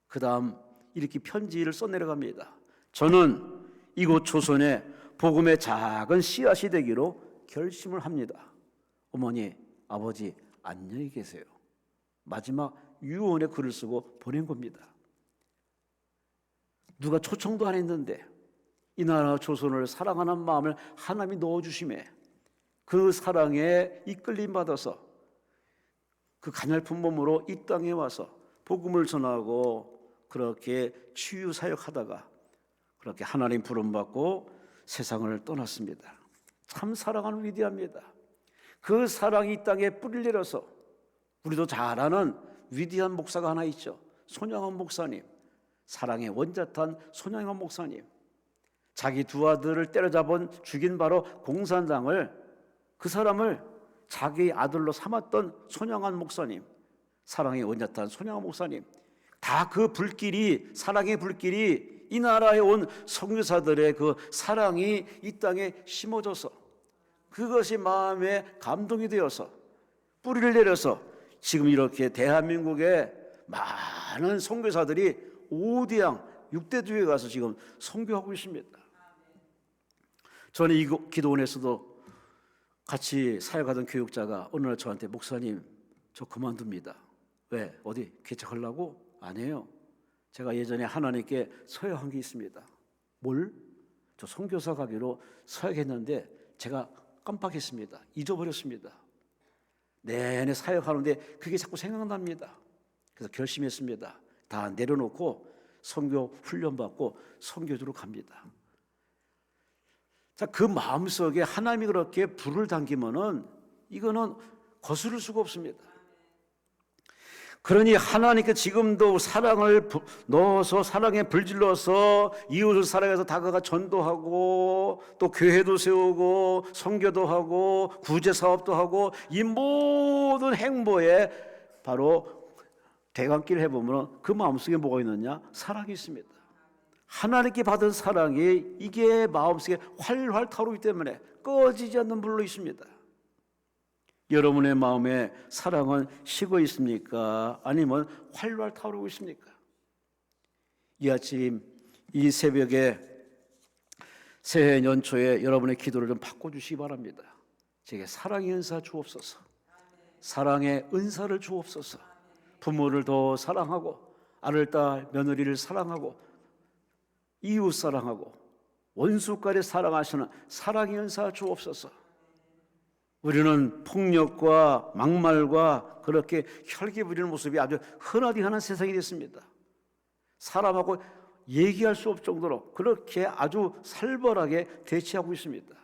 그 다음 이렇게 편지를 써내려갑니다. 저는 이곳 조선에 복음의 작은 씨앗이 되기로 결심을 합니다. 어머니, 아버지 안녕히 계세요. 마지막 유언의 글을 쓰고 보낸 겁니다. 누가 초청도 안 했는데 이 나라 조선을 사랑하는 마음을 하나님이 넣어주심에 그 사랑에 이끌림 받아서 그 가냘픈 몸으로 이 땅에 와서 복음을 전하고 그렇게 치유 사역하다가 그렇게 하나님 부름받고 세상을 떠났습니다. 참 사랑은 위대합니다. 그 사랑이 이 땅에 뿌리를 내려서 우리도 잘 아는 위대한 목사가 하나 있죠. 손양원 목사님. 사랑의 원자탄 손양원 목사님. 자기 두 아들을 때려잡은 죽인 바로 공산당을 그 사람을 자기 아들로 삼았던 손양원 목사님. 사랑의 원자탄 손양원 목사님. 다 그 불길이 사랑의 불길이 이 나라에 온 선교사들의 그 사랑이 이 땅에 심어져서 그것이 마음에 감동이 되어서 뿌리를 내려서 지금 이렇게 대한민국의 많은 선교사들이 5대양 6대 교회 가서 지금 선교하고 있습니다. 저는 이 기도원에서도 같이 사역하던 교육자가 어느 날 저한테 목사님 저 그만둡니다. 왜? 어디 개척하려고? 아니에요. 제가 예전에 하나님께 서약한 게 있습니다. 뭘? 저 선교사 가기로 서약했는데 제가 깜빡했습니다. 잊어버렸습니다. 내내 사역하는데 그게 자꾸 생각납니다. 그래서 결심했습니다. 다 내려놓고 선교 훈련받고 선교주로 갑니다. 자, 그 마음속에 하나님이 그렇게 불을 당기면은 이거는 거스를 수가 없습니다. 그러니 하나님께 지금도 사랑을 넣어서 사랑에 불질러서 이웃을 사랑해서 다가가 전도하고 또 교회도 세우고 선교도 하고 구제 사업도 하고 이 모든 행보에 바로 대강길 해보면 그 마음속에 뭐가 있느냐? 사랑이 있습니다. 하나님께 받은 사랑이 이게 마음속에 활활 타오르기 때문에 꺼지지 않는 불로 있습니다. 여러분의 마음에 사랑은 식어 있습니까? 아니면 활활 타오르고 있습니까? 이 아침 이 새벽에 새해 연초에 여러분의 기도를 좀 바꿔주시기 바랍니다. 제게 사랑의 은사 주옵소서. 사랑의 은사를 주옵소서. 부모를 더 사랑하고 아들, 딸, 며느리를 사랑하고 이웃 사랑하고 원수까지 사랑하시는 사랑의 은사 주옵소서. 우리는 폭력과 막말과 그렇게 혈기 부리는 모습이 아주 흔하디 흔한 세상이 됐습니다. 사람하고 얘기할 수 없을 정도로 그렇게 아주 살벌하게 대치하고 있습니다.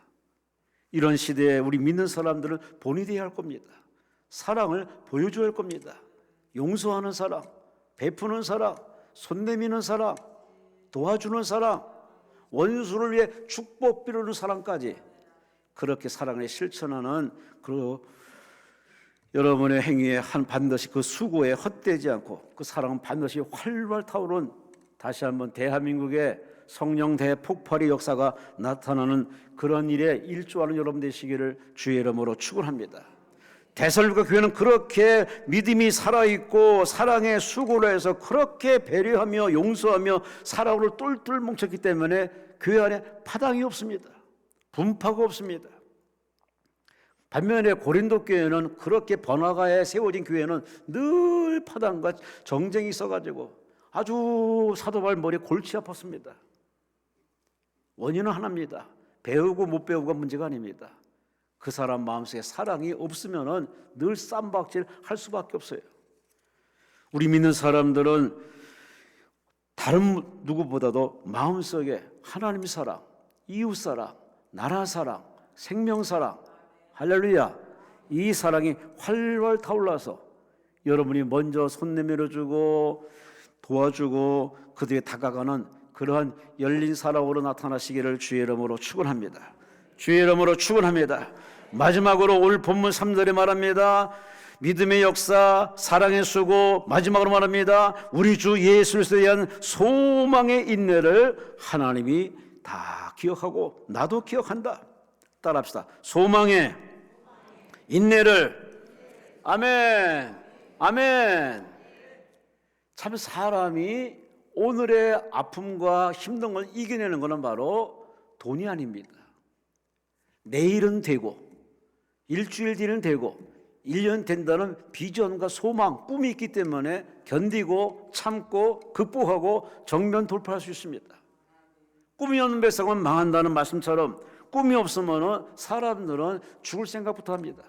이런 시대에 우리 믿는 사람들은 본이 되어야 할 겁니다. 사랑을 보여줘야 할 겁니다. 용서하는 사랑, 베푸는 사랑, 손 내미는 사랑, 도와주는 사랑, 원수를 위해 축복 빌어주는 사랑까지 그렇게 사랑을 실천하는 그 여러분의 행위에 반드시 그 수고에 헛되지 않고 그 사랑은 반드시 활활 타오른 다시 한번 대한민국의 성령 대폭발의 역사가 나타나는 그런 일에 일조하는 여러분 되시기를 주의 이름으로 축원합니다. 데살로니가 교회는 그렇게 믿음이 살아있고 사랑의 수고를 해서 그렇게 배려하며 용서하며 사랑으로 똘똘 뭉쳤기 때문에 교회 안에 파당이 없습니다. 분파가 없습니다. 반면에 고린도 교회는 그렇게 번화가에 세워진 교회는 늘 파당과 정쟁이 있어가지고 아주 사도 바울 머리에 골치 아팠습니다. 원인은 하나입니다. 배우고 못 배우고가 문제가 아닙니다. 그 사람 마음속에 사랑이 없으면 늘 쌈박질 할 수밖에 없어요. 우리 믿는 사람들은 다른 누구보다도 마음속에 하나님 사랑, 이웃 사랑, 나라 사랑, 생명 사랑, 할렐루야, 이 사랑이 활활 타올라서 여러분이 먼저 손 내밀어주고 도와주고 그들에게 다가가는 그러한 열린 사랑으로 나타나시기를 주의 이름으로 축원합니다. 주의 이름으로 축원합니다. 마지막으로 오늘 본문 3절에 말합니다. 믿음의 역사, 사랑의 수고, 마지막으로 말합니다. 우리 주 예수 그리스도에 대한 소망의 인내를 하나님이 다 기억하고 나도 기억한다. 따라합시다. 소망의 인내를. 아멘. 아멘. 참 사람이 오늘의 아픔과 힘든 걸 이겨내는 것은 바로 돈이 아닙니다. 내일은 되고 일주일 뒤는 되고 1년 된다는 비전과 소망, 꿈이 있기 때문에 견디고 참고 극복하고 정면 돌파할 수 있습니다. 꿈이 없는 백성은 망한다는 말씀처럼 꿈이 없으면 사람들은 죽을 생각부터 합니다.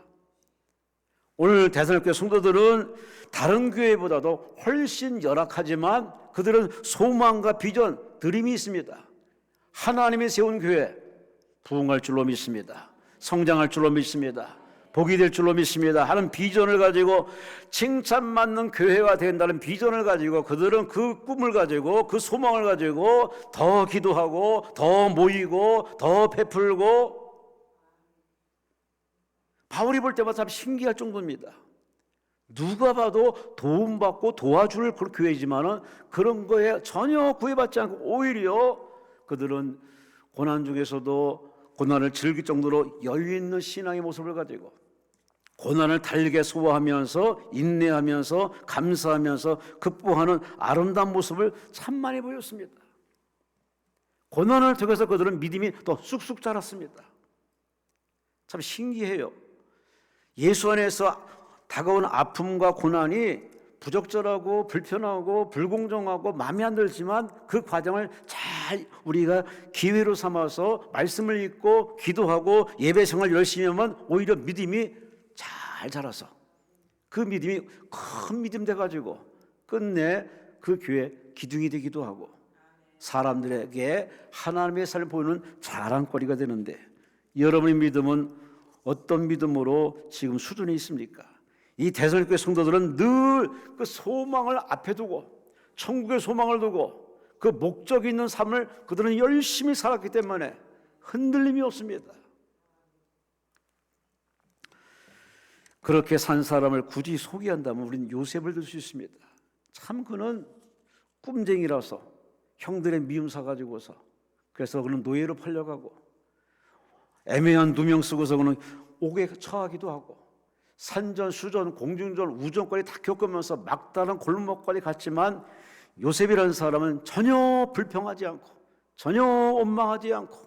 오늘 대살로니가 성도들은 다른 교회보다도 훨씬 열악하지만 그들은 소망과 비전, 드림이 있습니다. 하나님이 세운 교회, 부흥할 줄로 믿습니다. 성장할 줄로 믿습니다. 복이 될 줄로 믿습니다 하는 비전을 가지고 칭찬받는 교회가 된다는 비전을 가지고 그들은 그 꿈을 가지고 그 소망을 가지고 더 기도하고 더 모이고 더 베풀고 바울이 볼 때마다 참 신기할 정도입니다. 누가 봐도 도움받고 도와줄 그 교회이지만 그런 거에 전혀 구애받지 않고 오히려 그들은 고난 중에서도 고난을 즐길 정도로 여유 있는 신앙의 모습을 가지고 고난을 달게 소화하면서 인내하면서 감사하면서 극복하는 아름다운 모습을 참 많이 보였습니다. 고난을 통해서 그들은 믿음이 또 쑥쑥 자랐습니다. 참 신기해요. 예수 안에서 다가온 아픔과 고난이 부적절하고 불편하고 불공정하고 마음에 안 들지만 그 과정을 잘 우리가 기회로 삼아서 말씀을 읽고 기도하고 예배 생활 열심히 하면 오히려 믿음이 잘 자라서 그 믿음이 큰 믿음 돼가지고 끝내 그 교회 기둥이 되기도 하고 사람들에게 하나님의 삶을 보이는 자랑거리가 되는데 여러분의 믿음은 어떤 믿음으로 지금 수준에 있습니까? 이 데살로니가 성도들은 늘 그 소망을 앞에 두고 천국의 소망을 두고 그 목적이 있는 삶을 그들은 열심히 살았기 때문에 흔들림이 없습니다. 그렇게 산 사람을 굳이 소개한다면 우리는 요셉을 들 수 있습니다. 참 그는 꿈쟁이라서 형들의 미움 사가지고서 그래서 그는 노예로 팔려가고 애매한 누명 쓰고서 그는 옥에 처하기도 하고 산전, 수전, 공중전, 우전까지 다 겪으면서 막다른 골목까지 갔지만 요셉이라는 사람은 전혀 불평하지 않고 전혀 원망하지 않고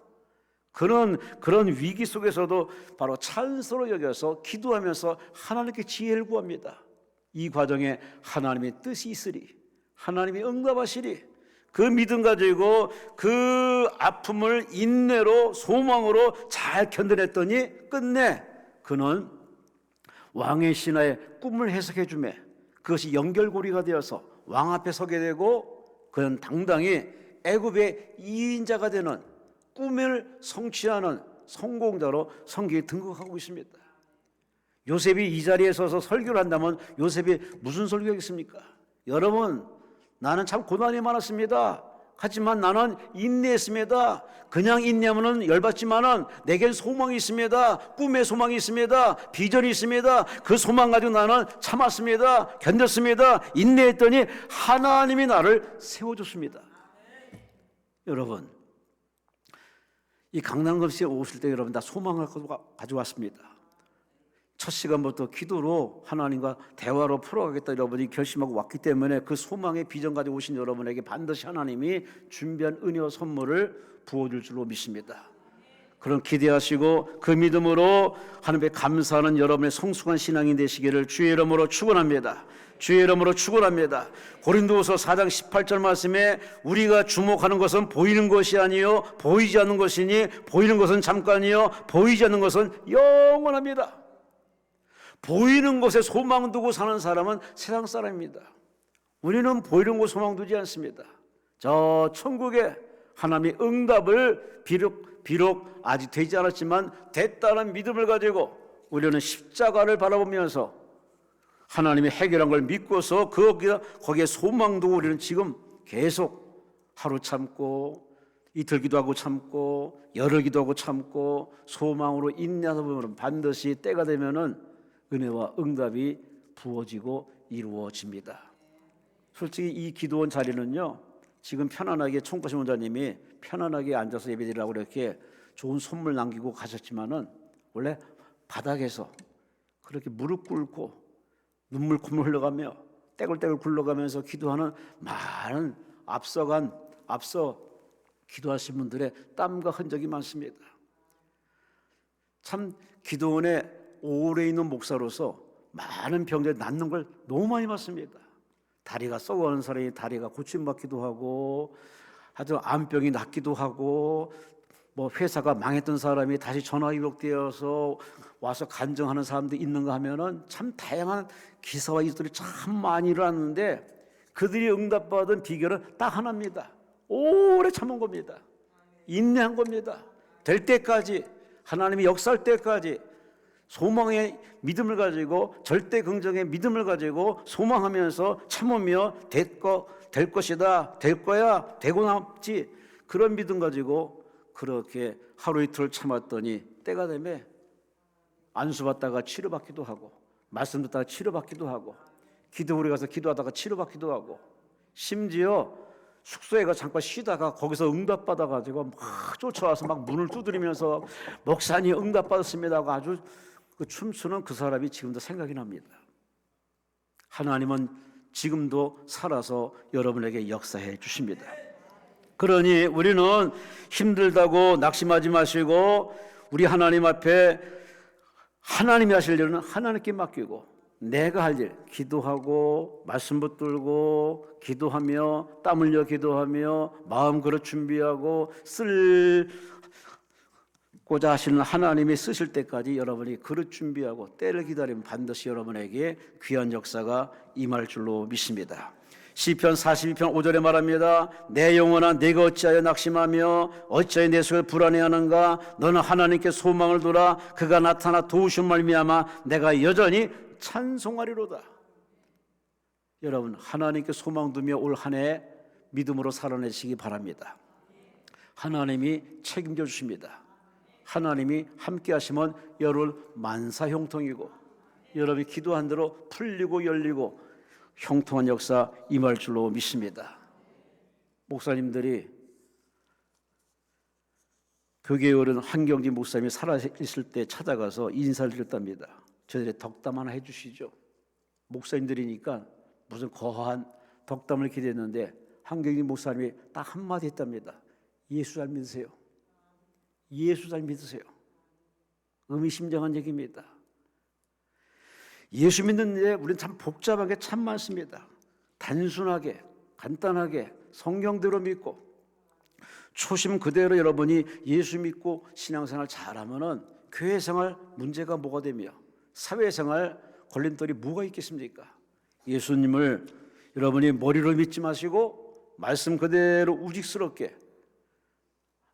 그런 위기 속에서도 바로 찬스로 여겨서 기도하면서 하나님께 지혜를 구합니다. 이 과정에 하나님의 뜻이 있으리, 하나님이 응답하시리, 그 믿음 가지고 그 아픔을 인내로 소망으로 잘 견뎌냈더니 끝내 그는 왕의 신하의 꿈을 해석해 주매 그것이 연결고리가 되어서 왕 앞에 서게 되고 그는 당당히 애굽의 2인자가 되는 꿈을 성취하는 성공자로 성경에 등극하고 있습니다. 요셉이 이 자리에 서서 설교를 한다면 요셉이 무슨 설교겠습니까? 여러분, 나는 참 고난이 많았습니다. 하지만 나는 인내했습니다. 그냥 인내하면 열받지만은 내겐 소망이 있습니다. 꿈의 소망이 있습니다. 비전이 있습니다. 그 소망 가지고 나는 참았습니다. 견뎠습니다. 인내했더니 하나님이 나를 세워줬습니다. 여러분, 이 강남금씨에 오실 때 여러분 다 소망을 가져왔습니다. 첫 시간부터 기도로 하나님과 대화로 풀어가겠다 여러분이 결심하고 왔기 때문에 그 소망의 비전 가지고 오신 여러분에게 반드시 하나님이 준비한 은혜와 선물을 부어줄 줄로 믿습니다. 그런 기대하시고 그 믿음으로 하나님께 감사하는 여러분의 성숙한 신앙이 되시기를 주의 이름으로 축원합니다. 주의 이름으로 축원합니다. 고린도후서 4장 18절 말씀에 우리가 주목하는 것은 보이는 것이 아니요 보이지 않는 것이니 보이는 것은 잠깐이요 보이지 않는 것은 영원합니다. 보이는 것에 소망 두고 사는 사람은 세상 사람입니다. 우리는 보이는 곳에 소망 두지 않습니다. 저 천국에 하나님의 응답을 비록 아직 되지 않았지만 됐다는 믿음을 가지고 우리는 십자가를 바라보면서 하나님이 해결한 걸 믿고서 거기에 소망 두고 우리는 지금 계속 하루 참고 이틀 기도하고 참고 열흘 기도하고 참고 소망으로 인내하다 보면 반드시 때가 되면은 은혜와 응답이 부어지고 이루어집니다. 솔직히 이 기도원 자리는요, 지금 편안하게 총과신 원장님이 편안하게 앉아서 예배드리라고 이렇게 좋은 선물 남기고 가셨지만은 원래 바닥에서 그렇게 무릎 꿇고 눈물 콧물 흘러가며 떼굴떼굴 굴러가면서 기도하는 많은 앞서 기도하신 분들의 땀과 흔적이 많습니다. 참 기도원에 오래 있는 목사로서 많은 병들이 낫는 걸 너무 많이 봤습니다. 다리가 썩어가는 사람이 다리가 고침받기도 하고 하여튼 암병이 낫기도 하고 뭐 회사가 망했던 사람이 다시 전화 위복되어서 와서 간증하는 사람도 있는가 하면은 참 다양한 기사와 이들이 참 많이 일어났는데 그들이 응답받은 비결은 딱 하나입니다. 오래 참은 겁니다. 인내한 겁니다. 될 때까지 하나님이 역사할 때까지 소망의 믿음을 가지고 절대 긍정의 믿음을 가지고 소망하면서 참으며 될 것이다, 될 거야, 되고 남지 그런 믿음 가지고 그렇게 하루 이틀 참았더니 때가 되면 안수받다가 치료받기도 하고 말씀 듣다가 치료받기도 하고 기도원에 가서 기도하다가 치료받기도 하고 심지어 숙소에 가 잠깐 쉬다가 거기서 응답받아가지고 막 쫓아와서 막 문을 두드리면서 목사님 응답받았습니다 하고 아주 그 춤추는 그 사람이 지금도 생각이 납니다. 하나님은 지금도 살아서 여러분에게 역사해 주십니다. 그러니 우리는 힘들다고 낙심하지 마시고 우리 하나님 앞에 하나님이 하실 일은 하나님께 맡기고 내가 할 일 기도하고 말씀 붙들고 기도하며 땀 흘려 기도하며 마음 그릇 준비하고 쓰고자 하시는 하나님이 쓰실 때까지 여러분이 그릇 준비하고 때를 기다리면 반드시 여러분에게 귀한 역사가 임할 줄로 믿습니다. 시편 42편 5절에 말합니다. 내 영혼아 내가 어찌하여 낙심하며 어찌하여 내 속에 불안해하는가. 너는 하나님께 소망을 두라. 그가 나타나 도우신 말미암아 내가 여전히 찬송하리로다. 여러분, 하나님께 소망 두며 올 한 해 믿음으로 살아내시기 바랍니다. 하나님이 책임져 주십니다. 하나님이 함께 하시면 여러분 만사형통이고, 여러분이 기도한 대로 풀리고 열리고 형통한 역사 임할 줄로 믿습니다. 목사님들이, 교계에 오른 한경진 목사님이 살아있을 때 찾아가서 인사를 드렸답니다. 저들의 덕담 하나 해주시죠. 목사님들이니까 무슨 거한 덕담을 기대했는데 한경진 목사님이 딱 한마디 했답니다. 예수 잘 믿으세요. 예수 잘 믿으세요. 의미심장한 얘기입니다. 예수 믿는데 우리는 참 복잡하게 참 많습니다. 단순하게 간단하게 성경대로 믿고 초심 그대로 여러분이 예수 믿고 신앙생활 잘하면은 교회생활 문제가 뭐가 되며 사회생활 걸림돌이 뭐가 있겠습니까? 예수님을 여러분이 머리로 믿지 마시고 말씀 그대로 우직스럽게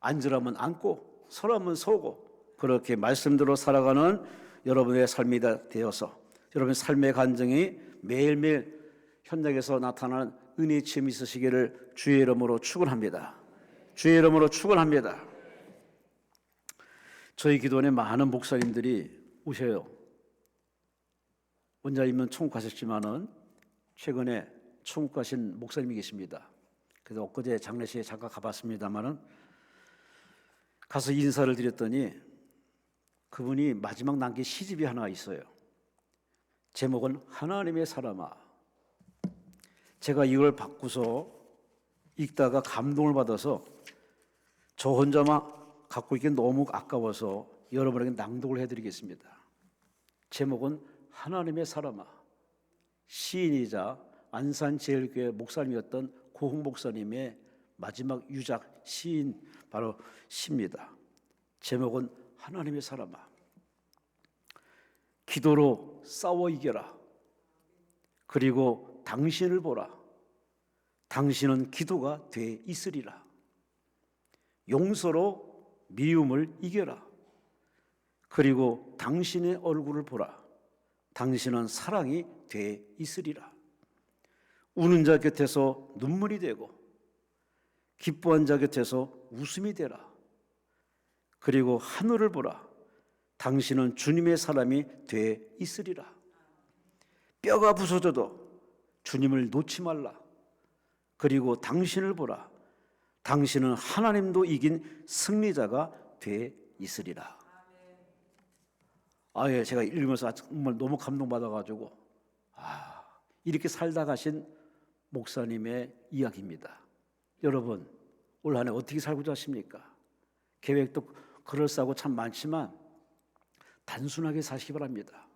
앉으라면 앉고 서라면 서고 그렇게 말씀대로 살아가는 여러분의 삶이 되어서 여러분의 삶의 간증이 매일매일 현장에서 나타나는 은혜의 체험이 있으시기를 주의 이름으로 축원합니다. 주의 이름으로 축원합니다. 저희 기도원에 많은 목사님들이 오셔요. 원장님은 천국 가셨지만은 최근에 천국 가신 목사님이 계십니다. 그래서 엊그제 장례식에 잠깐 가봤습니다만은 가서 인사를 드렸더니 그분이 마지막 남긴 시집이 하나 있어요. 제목은 하나님의 사람아. 제가 이걸 받고서 읽다가 감동을 받아서 저 혼자만 갖고 있기 너무 아까워서 여러분에게 낭독을 해드리겠습니다. 제목은 하나님의 사람아. 시인이자 안산제일교회 목사님이었던 고흥 목사님의 마지막 유작 시인 바로 시입니다. 제목은 하나님의 사람아. 기도로 싸워 이겨라. 그리고 당신을 보라. 당신은 기도가 돼 있으리라. 용서로 미움을 이겨라. 그리고 당신의 얼굴을 보라. 당신은 사랑이 돼 있으리라. 우는 자 곁에서 눈물이 되고 기뻐한 자 곁에서 웃음이 되라. 그리고 하늘을 보라. 당신은 주님의 사람이 돼 있으리라. 뼈가 부서져도 주님을 놓지 말라. 그리고 당신을 보라. 당신은 하나님도 이긴 승리자가 돼 있으리라. 예, 제가 읽으면서 정말 너무 감동받아가지고 이렇게 살다 가신 목사님의 이야기입니다. 여러분, 올 한 해 어떻게 살고자 하십니까? 계획도 그럴싸하고 참 많지만 단순하게 사시기 바랍니다.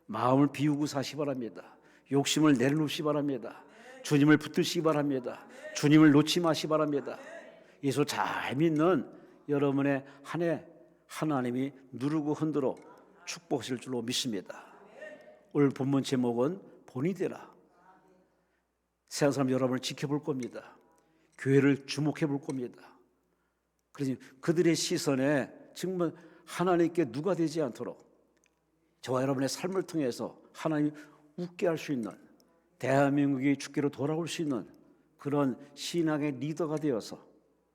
마음을 비우고 사시기 바랍니다. 욕심을 내려놓으시기 바랍니다. 주님을 붙드시기 바랍니다. 주님을 놓지 마시기 바랍니다. 예수 잘 믿는 여러분의 한 해 하나님이 누르고 흔들어 축복하실 줄로 믿습니다. 오늘 본문 제목은 본이 되라. 세상 사람 여러분을 지켜볼 겁니다. 교회를 주목해 볼 겁니다. 그래서 그들의 시선에 정말 하나님께 누가 되지 않도록 저와 여러분의 삶을 통해서 하나님 웃게 할 수 있는, 대한민국이 주께로 돌아올 수 있는 그런 신앙의 리더가 되어서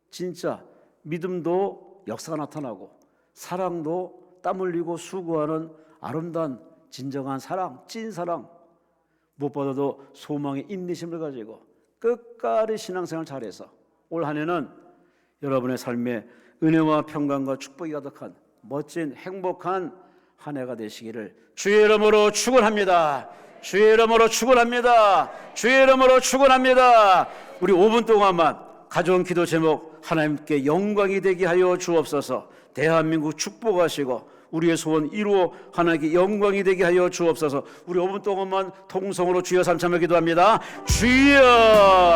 진짜 믿음도 역사가 나타나고 사랑도 땀 흘리고 수고하는 아름다운 진정한 사랑, 찐 사랑, 무엇보다도 소망의 인내심을 가지고 끝까지 신앙생활 잘해서 올 한 해는 여러분의 삶에 은혜와 평강과 축복이 가득한 멋진 행복한 한 해가 되시기를 주의 이름으로 축원합니다. 주의 이름으로 축원합니다. 주의 이름으로 축원합니다. 우리 5분 동안만 가져온 기도 제목 하나님께 영광이 되게 하여 주옵소서. 대한민국 축복하시고 우리의 소원 이루어 하나님께 영광이 되게 하여 주옵소서. 우리 5분 동안만 통성으로 주여 삼창을 기도합니다. 주여.